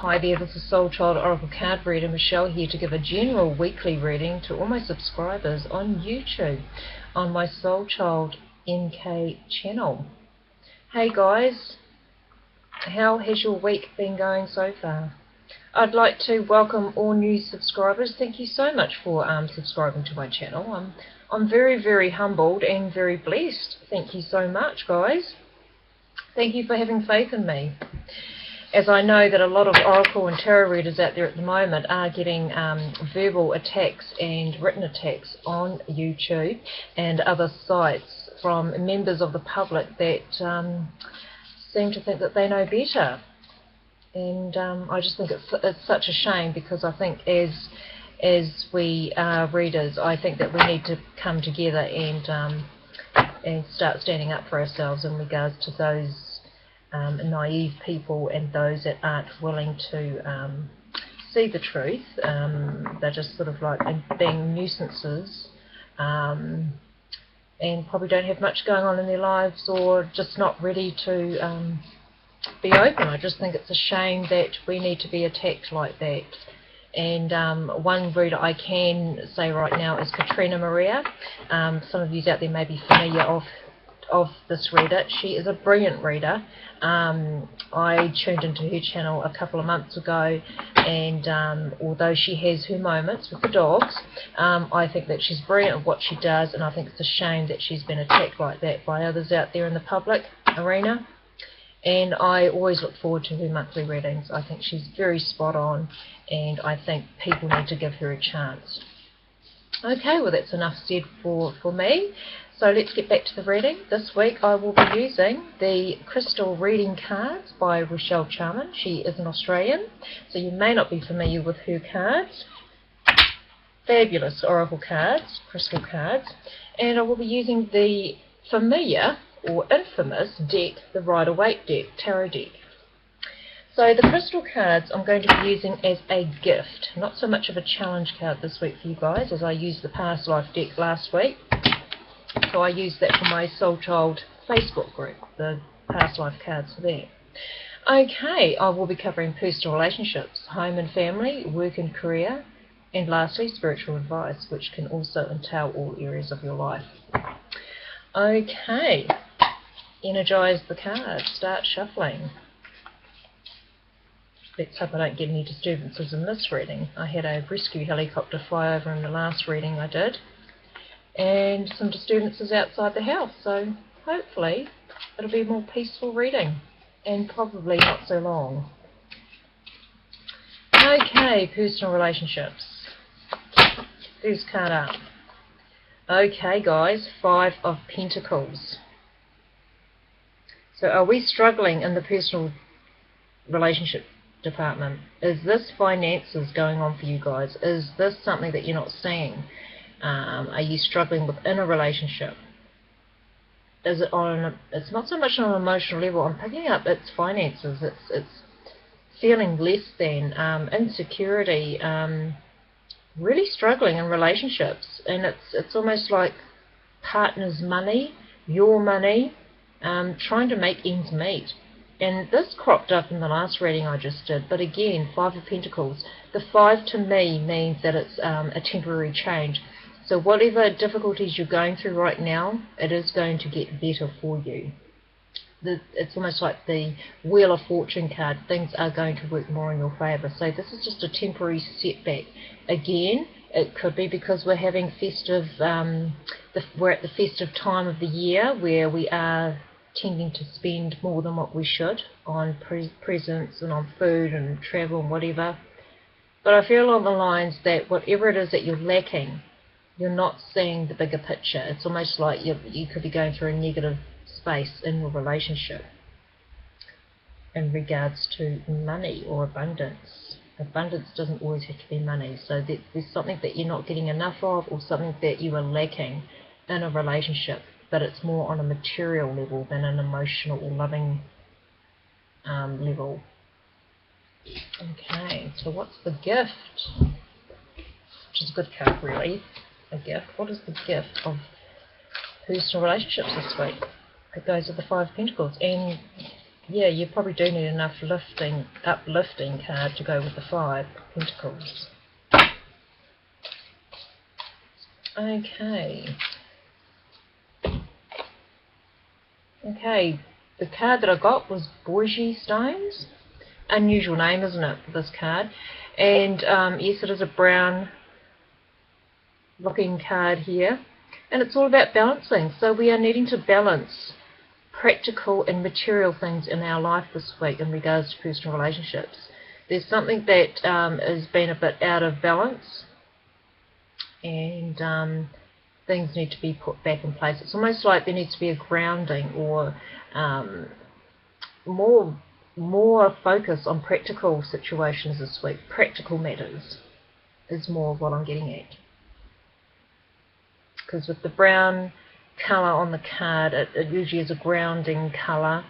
Hi there, this is Soul Child Oracle Card Reader Michelle here to give a general weekly reading to all my subscribers on YouTube on my Soul Child NK channel. Hey guys, how has your week been going so far? I'd like to welcome all new subscribers. Thank you so much for subscribing to my channel. I'm very, very humbled and very blessed. Thank you so much, guys. Thank you for having faith in me. As I know that a lot of Oracle and Tarot readers out there at the moment are getting verbal attacks and written attacks on YouTube and other sites from members of the public that seem to think that they know better. And I just think it's such a shame, because I think as we are readers, I think that we need to come together and start standing up for ourselves in regards to those naive people and those that aren't willing to see the truth. They're just sort of like being nuisances and probably don't have much going on in their lives, or just not ready to be open. I just think it's a shame that we need to be attacked like that. And one reader I can say right now is Katrina Maria. Some of you out there may be familiar of this reader. She is a brilliant reader. I tuned into her channel a couple of months ago, and although she has her moments with the dogs, I think that she's brilliant at what she does, and I think it's a shame that she's been attacked like that by others out there in the public arena. And I always look forward to her monthly readings. I think she's very spot on, and I think people need to give her a chance. Okay, well that's enough said for me. So let's get back to the reading. This week I will be using the Crystal Reading Cards by Rochelle Charman. She is an Australian, so you may not be familiar with her cards. Fabulous oracle cards, crystal cards. And I will be using the familiar or infamous deck, the Rider-Waite deck, tarot deck. So the crystal cards I'm going to be using as a gift, not so much of a challenge card this week for you guys, as I used the Past Life deck last week. So I used that for my Soul Child Facebook group, the Past Life cards for there. Okay, I will be covering personal relationships, home and family, work and career, and lastly spiritual advice, which can also entail all areas of your life. Okay, energize the cards, start shuffling. Let's hope I don't get any disturbances in this reading. I had a rescue helicopter fly over in the last reading I did, and some disturbances outside the house, so hopefully it'll be a more peaceful reading and probably not so long. Okay, personal relationships. First card up. Okay guys, Five of Pentacles. So are we struggling in the personal relationship department? Is this finances going on for you guys? Is this something that you're not seeing? Are you struggling within a relationship? Is it on? It's not so much on an emotional level. I'm picking up it's finances. It's feeling less than, insecurity, really struggling in relationships, and it's almost like partner's money, your money, trying to make ends meet. And this cropped up in the last reading I just did, but again, Five of Pentacles. The 5 to me means that it's a temporary change. So whatever difficulties you're going through right now, it is going to get better for you. It's almost like the Wheel of Fortune card. Things are going to work more in your favour. So this is just a temporary setback. Again, it could be because we're having festive, we're at the festive time of the year where we are tending to spend more than what we should on presents and on food and travel and whatever. But I feel along the lines that whatever it is that you're lacking, you're not seeing the bigger picture. It's almost like you could be going through a negative space in your relationship in regards to money or abundance. Abundance doesn't always have to be money. So there's something that you're not getting enough of, or something that you are lacking in a relationship, but it's more on a material level than an emotional or loving level. Okay, so what's the gift? Which is a good card, really. A gift. What is the gift of personal relationships this week? It goes with the Five of Pentacles. And yeah, you probably do need enough uplifting card to go with the 5 Pentacles. Okay. Okay, the card that I got was Bourgie Stones. Unusual name, isn't it, this card? And yes, it is a brown looking card here. And it's all about balancing. So we are needing to balance practical and material things in our life this week in regards to personal relationships. There's something that has been a bit out of balance, and things need to be put back in place. It's almost like there needs to be a grounding, or more focus on practical situations this week. Practical matters is more of what I'm getting at. Because with the brown colour on the card, it usually is a grounding colour.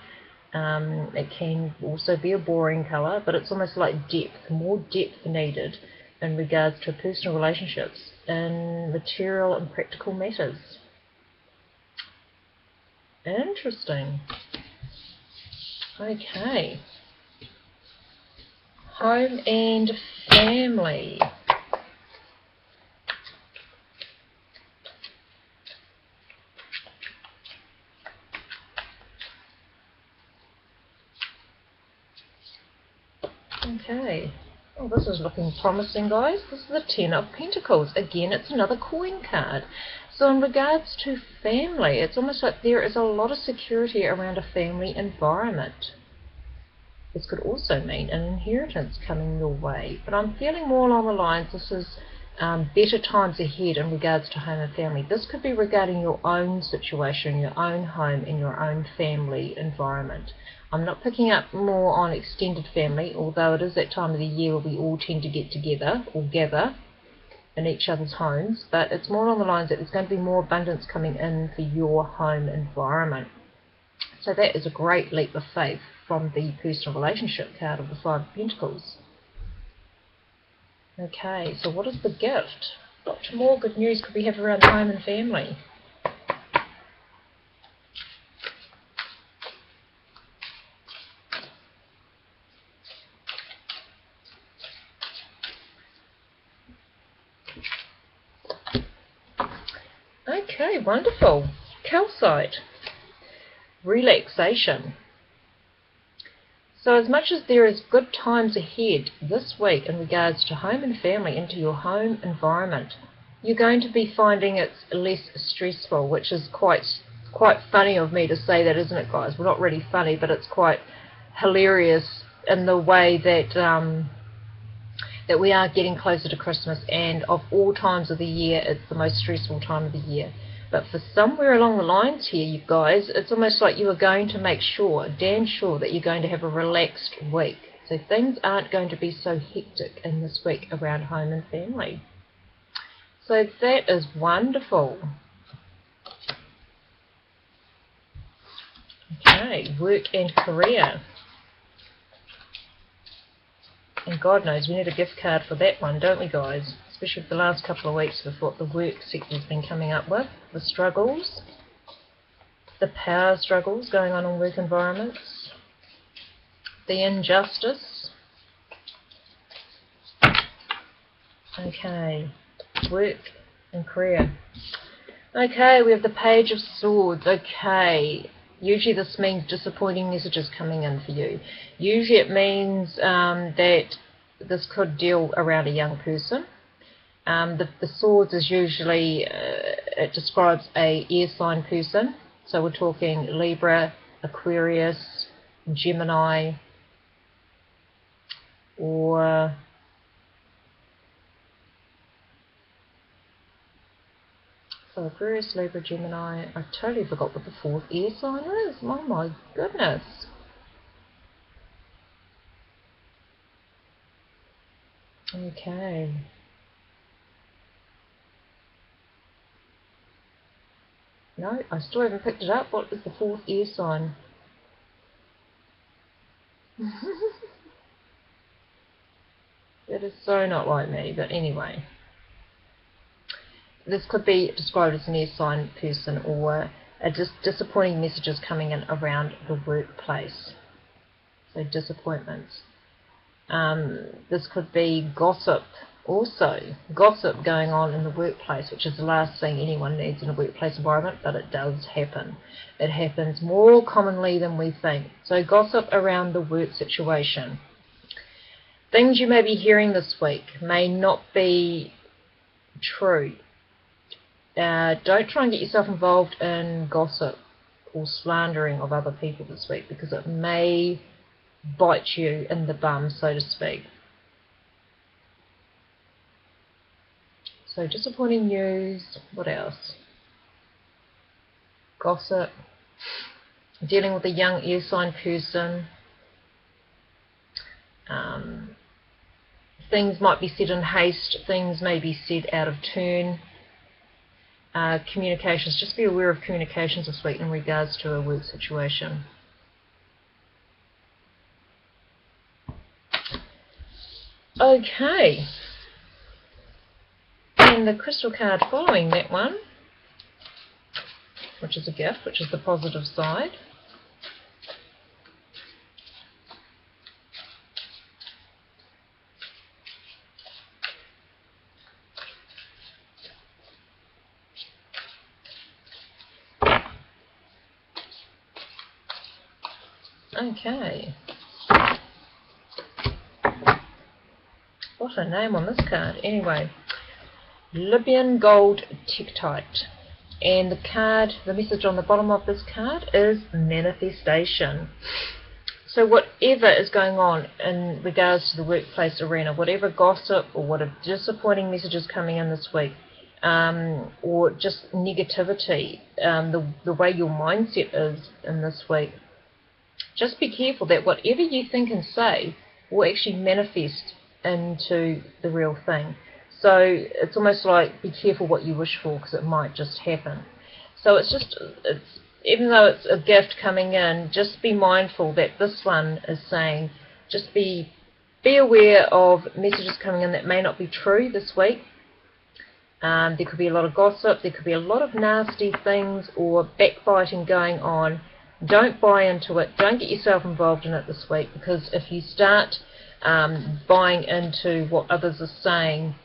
It can also be a boring colour, but it's almost like depth, more depth needed in regards to personal relationships in material and practical matters. Interesting. Okay. Home and family. Okay. Oh, this is looking promising, guys. This is the 10 of Pentacles. Again, it's another coin card. So in regards to family, it's almost like there is a lot of security around a family environment. This could also mean an inheritance coming your way. But I'm feeling more along the lines, this is better times ahead in regards to home and family. This could be regarding your own situation, your own home, and your own family environment. I'm not picking up more on extended family, although it is that time of the year where we all tend to get together or gather in each other's homes, but it's more along the lines that there's going to be more abundance coming in for your home environment. So that is a great leap of faith from the personal relationship card of the 5 of Pentacles. Okay, so what is the gift? What more good news could we have around home and family? Okay, wonderful. Calcite. Relaxation. So as much as there is good times ahead this week in regards to home and family, into your home environment, you're going to be finding it's less stressful, which is quite funny of me to say that, isn't it, guys? Well, not really funny, but it's quite hilarious in the way that that we are getting closer to Christmas, and of all times of the year, it's the most stressful time of the year. But for somewhere along the lines here, you guys, it's almost like you are going to make sure, damn sure, that you're going to have a relaxed week. So things aren't going to be so hectic in this week around home and family. So that is wonderful. Okay, work and career. And God knows we need a gift card for that one, don't we, guys? Especially for the last couple of weeks with what the work sector's been coming up with. The struggles, the power struggles going on in work environments, the injustice. Okay, work and career. Okay, we have the Page of Swords. Okay, usually this means disappointing messages coming in for you. Usually it means that this could deal around a young person. The swords is usually, it describes a air sign person. So we're talking Libra, Aquarius, Gemini, or so Aquarius, Libra, Gemini. I totally forgot what the 4th air sign is. Oh my goodness. Okay. No, I still haven't picked it up. What is the 4th air sign? That is so not like me, but anyway. This could be described as an air sign person, or disappointing messages coming in around the workplace. so disappointments. This could be gossip also. Gossip going on in the workplace, which is the last thing anyone needs in a workplace environment, but it does happen. It happens more commonly than we think. So gossip around the work situation. Things you may be hearing this week may not be true. Don't try and get yourself involved in gossip or slandering of other people this week, because it may bite you in the bum, so to speak. So disappointing news. What else? Gossip. Dealing with a young air sign person. Things might be said in haste. Things may be said out of turn. Communications. Just be aware of communications this week in regards to a work situation. Okay. And the crystal card following that one, which is a gift, which is the positive side. Okay. What a name on this card. Anyway, Libyan Gold Tektite. And the card, the message on the bottom of this card is manifestation. So whatever is going on in regards to the workplace arena, whatever gossip or whatever disappointing messages coming in this week, or just negativity, the way your mindset is in this week, just be careful that whatever you think and say will actually manifest into the real thing. So it's almost like be careful what you wish for, because it might just happen. So it's even though it's a gift coming in, just be mindful that this one is saying, just be aware of messages coming in that may not be true this week. There could be a lot of gossip, there could be a lot of nasty things or backbiting going on. Don't buy into it, don't get yourself involved in it this week, because if you start buying into what others are saying,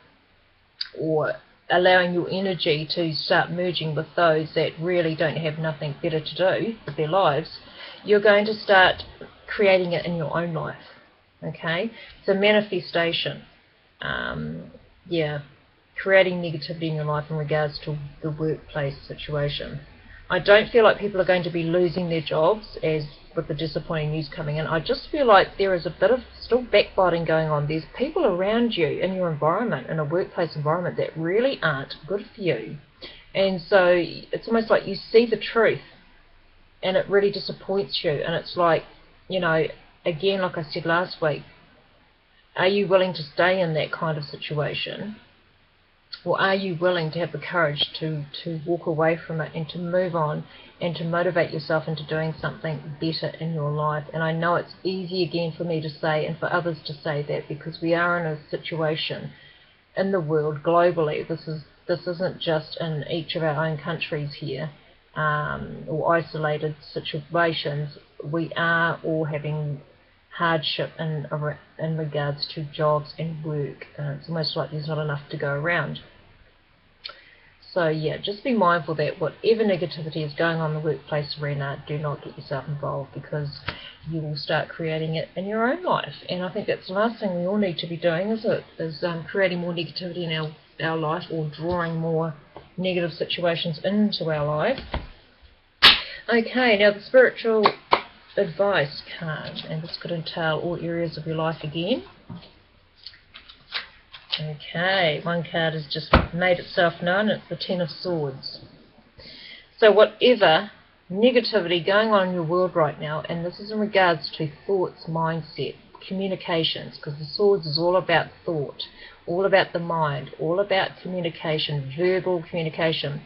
or allowing your energy to start merging with those that really don't have nothing better to do with their lives, you're going to start creating it in your own life. Okay, so manifestation, creating negativity in your life in regards to the workplace situation. I don't feel like people are going to be losing their jobs as with the disappointing news coming in. I just feel like there is a bit of still backbiting going on. There's people around you in your environment, in a workplace environment, that really aren't good for you. And so it's almost like you see the truth and it really disappoints you. And it's like, you know, again, like I said last week, are you willing to stay in that kind of situation? Or are you willing to have the courage to walk away from it and to move on and to motivate yourself into doing something better in your life? And I know it's easy again for me to say and for others to say that, because we are in a situation in the world globally. This isn't just in each of our own countries here, or isolated situations. We are all having hardship in regards to jobs and work. It's almost like there's not enough to go around. So yeah, just be mindful that whatever negativity is going on in the workplace arena, do not get yourself involved, because you will start creating it in your own life. And I think that's the last thing we all need to be doing, is creating more negativity in our life, or drawing more negative situations into our life. Okay, now the spiritual advice card, and this could entail all areas of your life again. Okay, one card has just made itself known. It's the Ten of Swords. So whatever negativity going on in your world right now, and this is in regards to thoughts, mindset, communications, because the Swords is all about thought, all about the mind, all about communication, verbal communication.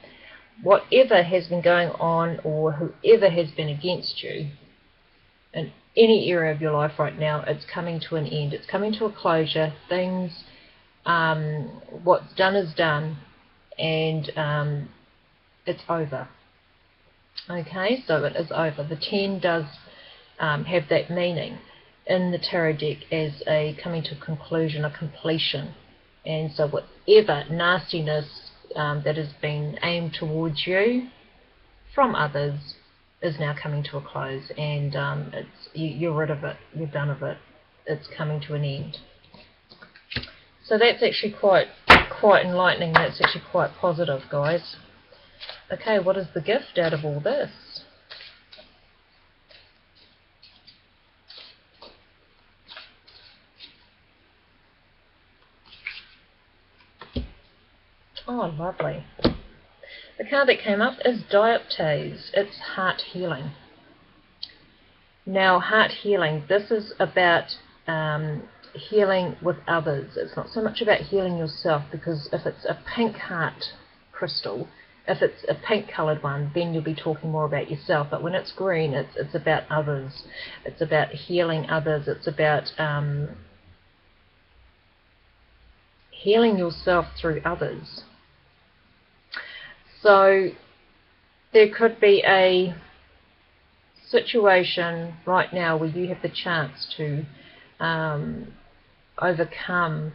Whatever has been going on, or whoever has been against you in any area of your life right now, it's coming to an end. It's coming to a closure. Things, what's done is done, and it's over. Okay, so it is over. The 10 does have that meaning. in the tarot deck as a coming to a conclusion, a completion. And so whatever nastiness that has been aimed towards you from others is now coming to a close, and you're rid of it, you're done of it, it's coming to an end. So that's actually quite enlightening, that's actually quite positive, guys. Okay, what is the gift out of all this? Oh, lovely. The card that came up is dioptase. It's heart healing. Now, heart healing, this is about healing with others. It's not so much about healing yourself, because if it's a pink heart crystal, if it's a pink coloured one, then you'll be talking more about yourself. But when it's green, it's about others. It's about healing others. It's about healing yourself through others. So there could be a situation right now where you have the chance to overcome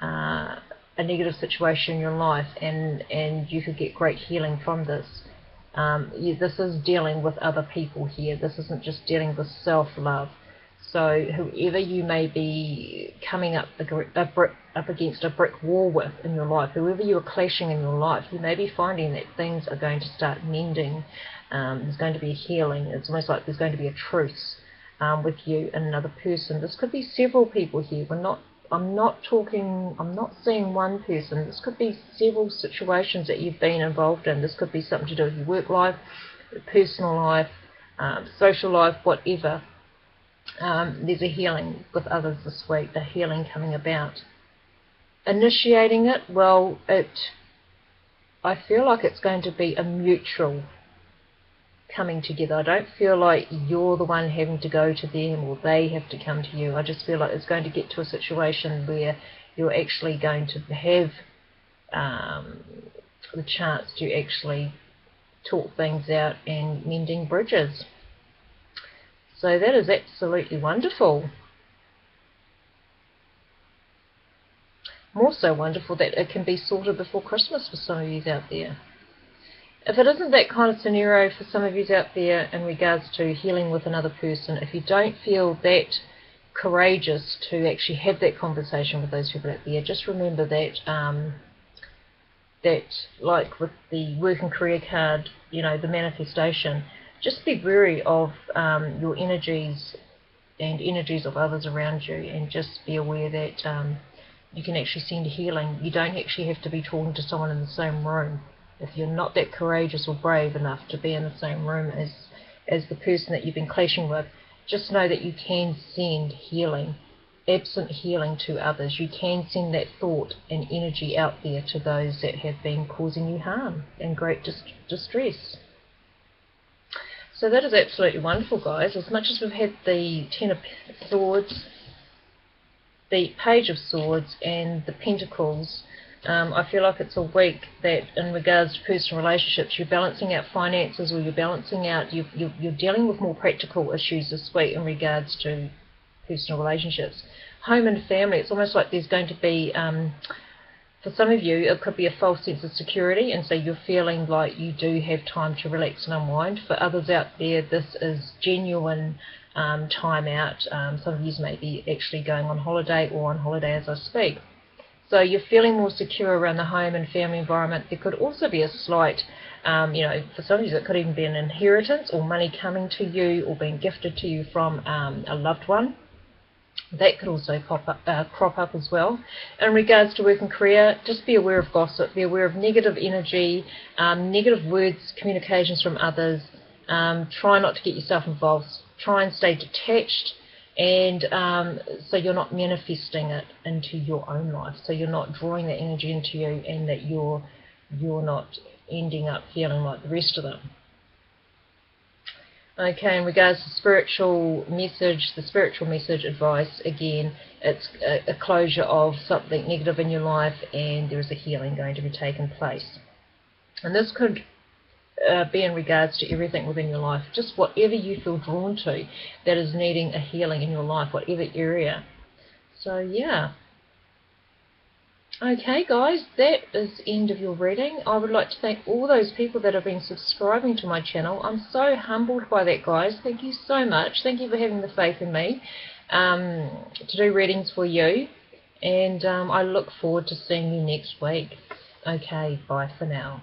a negative situation in your life, and you could get great healing from this. This is dealing with other people here. This isn't just dealing with self-love. So whoever you may be coming up against a brick wall with in your life, whoever you are clashing in your life, you may be finding that things are going to start mending. There's going to be a healing. It's almost like there's going to be a truce with you and another person. This could be several people here. I'm not seeing one person. This could be several situations that you've been involved in. This could be something to do with your work life, personal life, social life, whatever. There's a healing with others this week, a healing coming about. Initiating it, well, I feel like it's going to be a mutual coming together. I don't feel like you're the one having to go to them or they have to come to you. I just feel like it's going to get to a situation where you're actually going to have the chance to actually talk things out and mending bridges. So that is absolutely wonderful. More so wonderful that it can be sorted before Christmas for some of you out there. If it isn't that kind of scenario for some of you out there in regards to healing with another person, if you don't feel that courageous to actually have that conversation with those people out there, just remember that that, like with the work and career card, you know, the manifestation, just be wary of your energies and energies of others around you, and just be aware that you can actually send healing. You don't actually have to be talking to someone in the same room. If you're not that courageous or brave enough to be in the same room as the person that you've been clashing with, just know that you can send healing, absent healing, to others. You can send that thought and energy out there to those that have been causing you harm and great distress. So that is absolutely wonderful, guys. As much as we've had the Ten of Swords, the Page of Swords, and the Pentacles, I feel like it's a week that, in regards to personal relationships, you're balancing out finances, or you're balancing out, you're dealing with more practical issues this week in regards to personal relationships. Home and family, it's almost like there's going to be, for some of you, it could be a false sense of security, and so you're feeling like you do have time to relax and unwind. For others out there, this is genuine time out. Some of you may be actually going on holiday or on holiday as I speak. So you're feeling more secure around the home and family environment. There could also be a slight, for some of you it could even be an inheritance or money coming to you or being gifted to you from a loved one. That could also crop up as well. In regards to work and career, just be aware of gossip, be aware of negative energy, negative words, communications from others. Try not to get yourself involved. Try and stay detached, and so you're not manifesting it into your own life. So you're not drawing that energy into you, and that you're not ending up feeling like the rest of them. Okay, in regards to spiritual message, the spiritual message advice, again, it's a closure of something negative in your life, and there is a healing going to be taking place. And this could be in regards to everything within your life. Just whatever you feel drawn to that is needing a healing in your life, whatever area. So yeah. Okay guys, that is the end of your reading. I would like to thank all those people that have been subscribing to my channel. I'm so humbled by that, guys. Thank you so much. Thank you for having the faith in me to do readings for you. And I look forward to seeing you next week. Okay, bye for now.